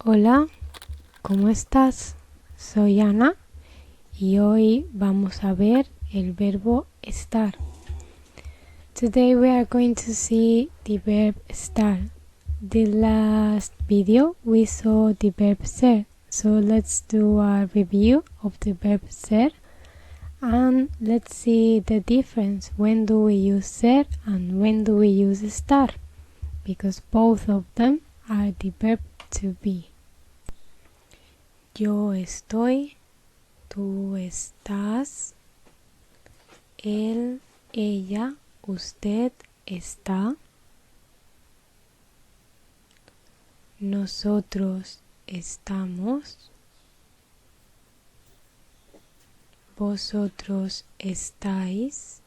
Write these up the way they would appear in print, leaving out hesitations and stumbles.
Hola, ¿cómo estás? Soy Ana y hoy vamos a ver el verbo estar. Today we are going to see the verb estar. The last video we saw the verb ser, so let's do a review of the verb ser and let's see the difference. When do we use ser and when do we use estar? Because both of them are the verb to be. Yo estoy, tú estás, él, ella, usted está, nosotros estamos, vosotros estáis,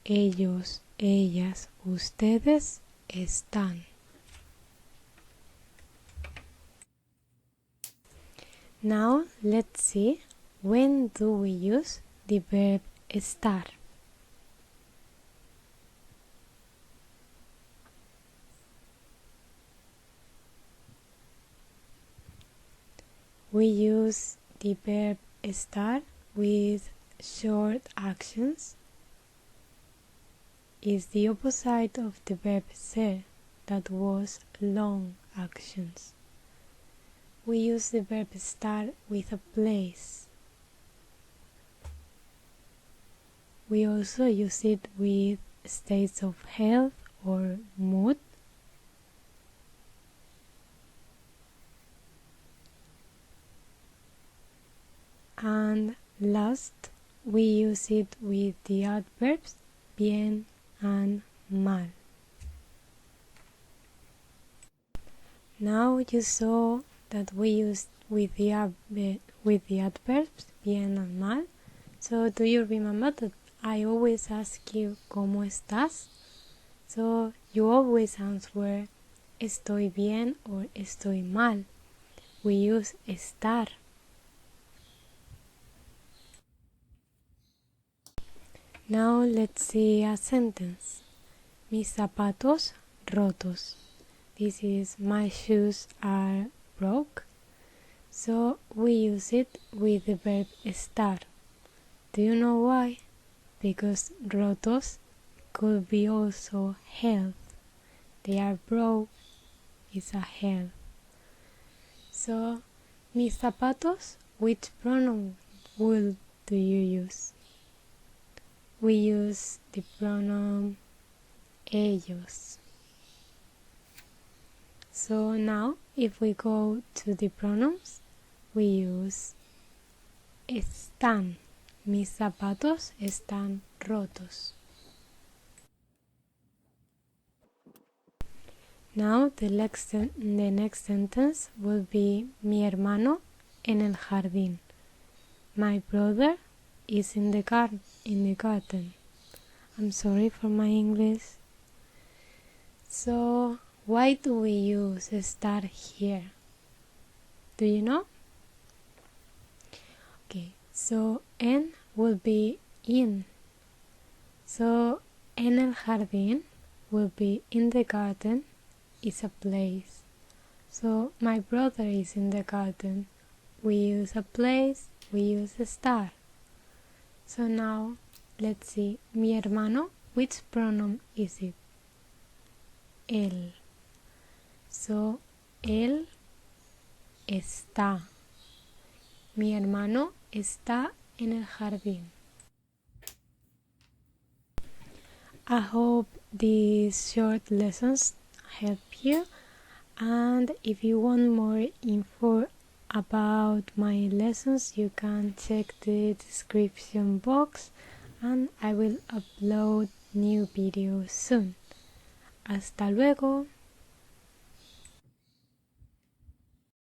ellos, ellas, ustedes están. Now let's see when do we use the verb estar. We use the verb estar with short actions. Is the opposite of the verb ser, that was long actions. We use the verb estar with a place. We also use it with states of health or mood. And last, we use it with the adverbs bien and mal. Now you saw that we used with the adverbs bien and mal. So do you remember that I always ask you ¿cómo estás? So you always answer estoy bien or estoy mal. We use estar. Now let's see a sentence. Mis zapatos rotos. This is my shoes are broke. So we use it with the verb estar. Do you know why? Because rotos could be also health. They are broke is a health. So, mis zapatos, which pronoun do you use? We use the pronoun ellos. So now, if we go to the pronouns, we use están. Mis zapatos están rotos. Now the next sentence will be mi hermano en el jardín. My brother is in the garden. I'm sorry for my English. So why do we use estar here? Do you know? Okay, so en will be in. So en el jardín will be in the garden is a place. So my brother is in the garden. We use a place, we use estar. So now let's see. Mi hermano, which pronoun is it? Él. So él está. Mi hermano está en el jardín. I hope these short lessons help you, and if you want more info about my lessons you can check the description box and I will upload new videos soon. Hasta luego.